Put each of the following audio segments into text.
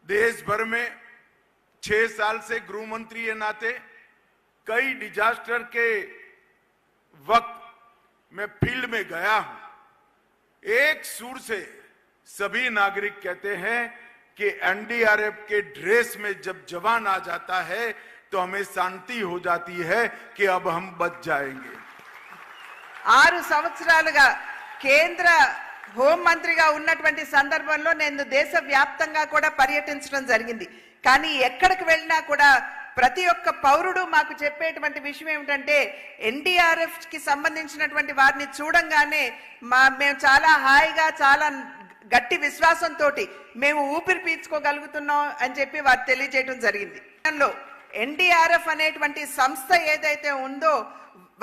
देश भर में 6 साल से गृह मंत्री के नाते कई डिजास्टर के वक्त मैं फील्ड में गया हूं। एक सुर से सभी नागरिक कहते हैं कि एनडीआरएफ के ड्रेस में जब जवान आ जाता है तो हमें शांति हो जाती है कि अब हम बच जाएंगे। 6 సంవత్సరాలుగా కేంద్ర హోం మంత్రిగా ఉన్నటువంటి సందర్భంలో నేను దేశవ్యాప్తంగా కూడా పర్యటించడం జరిగింది. కానీ ఎక్కడికి వెళ్ళినా కూడా ప్రతి ఒక్క పౌరుడు మాకు చెప్పేటువంటి విషయం ఏమిటంటే ఎన్డీఆర్ఎఫ్ కి సంబంధించినటువంటి వారిని చూడంగానే మేము చాలా హాయిగా చాలా గట్టి విశ్వాసంతో మేము ఊపిరి పీల్చుకోగలుగుతున్నాం అని చెప్పి వారు తెలియజేయడం జరిగింది. ఎన్డీఆర్ఎఫ్ అనేటువంటి సంస్థ ఏదైతే ఉందో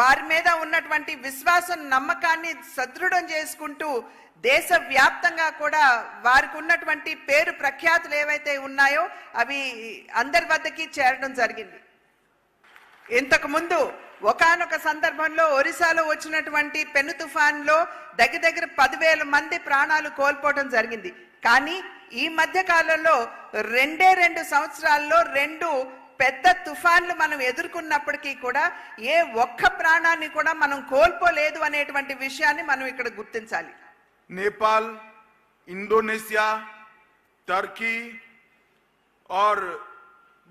వారి మీద ఉన్నటువంటి విశ్వాసం నమ్మకాన్ని సదృఢం చేసుకుంటూ దేశవ్యాప్తంగా కూడా వారికి ఉన్నటువంటి పేరు ప్రఖ్యాతులు ఏవైతే ఉన్నాయో అవి అందరి వద్దకి చేరడం జరిగింది. ఇంతకు ముందు ఒకానొక సందర్భంలో ఒరిస్సాలో వచ్చినటువంటి పెను తుఫాన్లో దగ్గర 10,000 మంది ప్రాణాలు కోల్పోవడం జరిగింది. కానీ ఈ మధ్య కాలంలో 2 సంవత్సరాల్లో 2 పెద్ద తుఫాన్లు మనం ఎదుర్కొన్నప్పటికీ కూడా ఏ ఒక్క ప్రాణాన్ని కూడా మనం కోల్పోలేదు అనేటువంటి విషయాన్ని మనం ఇక్కడ గుర్తించాలి. नेपाल, इंडोनेशिया, टर्की और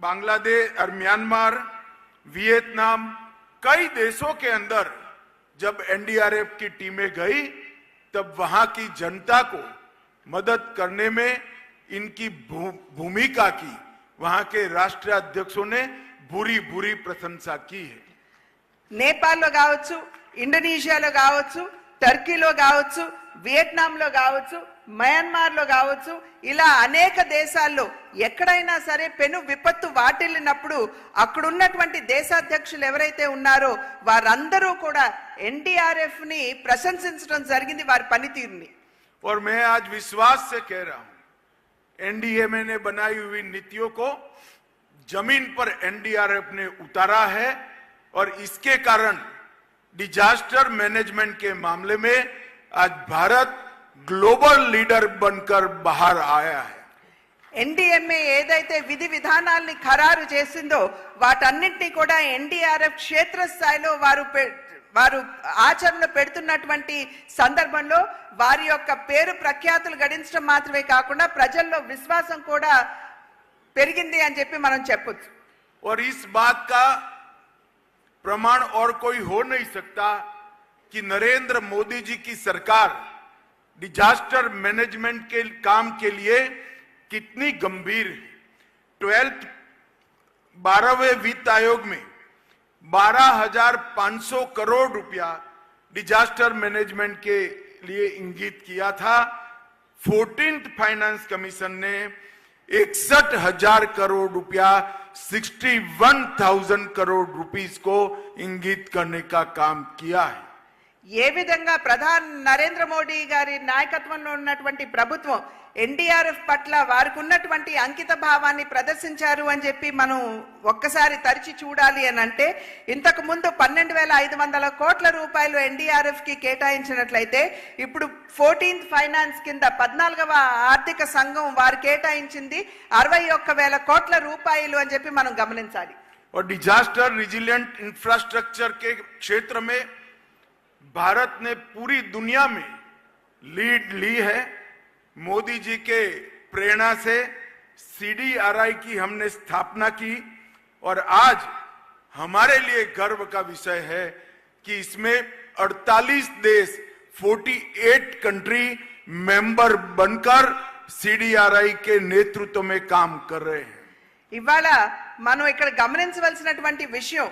बांग्लादेश और म्यांमार, वियतनाम, कई देशों के अंदर जब एनडीआरएफ की टीमें गई तब वहां की जनता को मदद करने में इनकी भूमिका की वहां के राष्ट्रीय अध्यक्षों ने भूरी प्रशंसा की है. నేపాల్లో కావచ్చు, ఇండోనేషియాలో కావచ్చు, టర్కీలో కావచ్చు, వియత్నాంలో కావచ్చు, మయన్మార్లో కావచ్చు, ఇలా అనేక దేశాల్లో ఎక్కడైనా సరే పెను విపత్తు వాటిల్లినప్పుడు అక్కడున్నటువంటి దేశాధ్యక్షులు ఎవరైతే ఉన్నారో వారందరూ కూడా ఎన్డీఆర్ఎఫ్ ని ప్రశంసించడం జరిగింది వారి పనితీరుని. और मैं आज विश्वास से कह रहा हूं एनडीएमए ने बनाई हुई नीतियों को जमीन पर एनडीआरएफ ने उतारा है और इसके कारण डिजास्टर मैनेजमेंट के मामले में आज भारत ग्लोबल लीडर बनकर बाहर आया है. ఎన్డీఎంఏ ఏదైతే విధి విధానాల్ని ఖరారు చేసిందో వాటన్నింటినీ కూడా ఎన్డీఆర్ఎఫ్ క్షేత్రస్థాయిలో వారు ఆచరణలో పెడుతున్నటువంటి సందర్భంలో వారి యొక్క పేరు ప్రఖ్యాతులు గడించడం మాత్రమే కాకుండా ప్రజల్లో విశ్వాసం కూడా పెరిగింది అని చెప్పి మనం చెప్పొచ్చు. और इस बात का प्रमाण और कोई हो नहीं सकता कि नरेंद्र मोदी जी की सरकार डिजास्टर मैनेजमेंट के काम के लिए कितनी गंभीर है. 12वें वित्त आयोग में 12,500 करोड़ रुपया डिजास्टर मैनेजमेंट के लिए इंगित किया था. 14th फाइनेंस कमीशन ने 61,000 करोड़ रुपया 61,000 करोड़ रुपीस को इंगित करने का काम किया है. ఏ విధంగా ప్రధాని నరేంద్ర మోడీ గారి నాయకత్వంలో ఉన్నటువంటి ప్రభుత్వం ఎన్డీఆర్ఎఫ్ పట్ల వారికి ఉన్నటువంటి అంకిత భావాన్ని ప్రదర్శించారు అని చెప్పి మనం ఒక్కసారి తరిచి చూడాలి అని అంటే ఇంతకు ముందు 12,500 కోట్ల రూపాయలు ఎన్డీఆర్ఎఫ్ కి కేటాయించినట్లయితే ఇప్పుడు 14th ఫైనాన్స్ కింద 14వ ఆర్థిక సంఘం వారు కేటాయించింది 61,000 కోట్ల రూపాయలు అని చెప్పి మనం గమనించాలి. और डिजास्टर रिजिलिएंट इंफ्रास्ट्रक्चर के क्षेत्र में भारत ने पूरी दुनिया में लीड ली है. मोदी जी के प्रेरणा से सीडीआरआई की हमने स्थापना की और आज हमारे लिए गर्व का विषय है कि इसमें 48 देश 48 कंट्री मेंबर बनकर सीडीआरआई के नेतृत्व में काम कर रहे हैं. ఇవాళ మనం ఇక్కడ గమనించవలసినటువంటి విషయం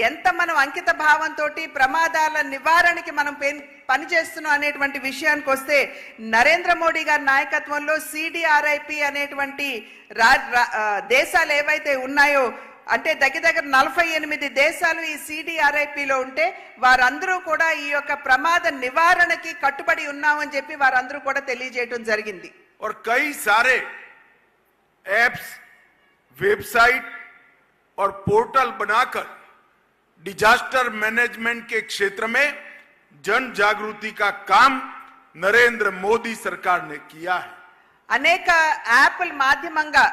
ఎంత మనం అంకిత భావంతో ప్రమాదాల నివారణకి మనం పనిచేస్తున్నాం అనేటువంటి విషయానికి వస్తే నరేంద్ర మోడీ గారి నాయకత్వంలో సిడిఆర్ఐపి అనేటువంటి దేశాలు ఏవైతే ఉన్నాయో అంటే దగ్గర 48 దేశాలు ఈ సిడిఆర్ఐపిలో ఉంటే వారందరూ కూడా ఈ యొక్క ప్రమాద నివారణకి కట్టుబడి ఉన్నామని చెప్పి వారందరూ కూడా తెలియజేయడం జరిగింది. और कई सारे एप्स, वेबसाइट और पोर्टल बनाकर डिजास्टर मैनेजमेंट के क्षेत्र में जन जागृति का काम नरेंद्र मोदी सरकार ने किया है. అనేక యాప్ల మాధ్యమంగా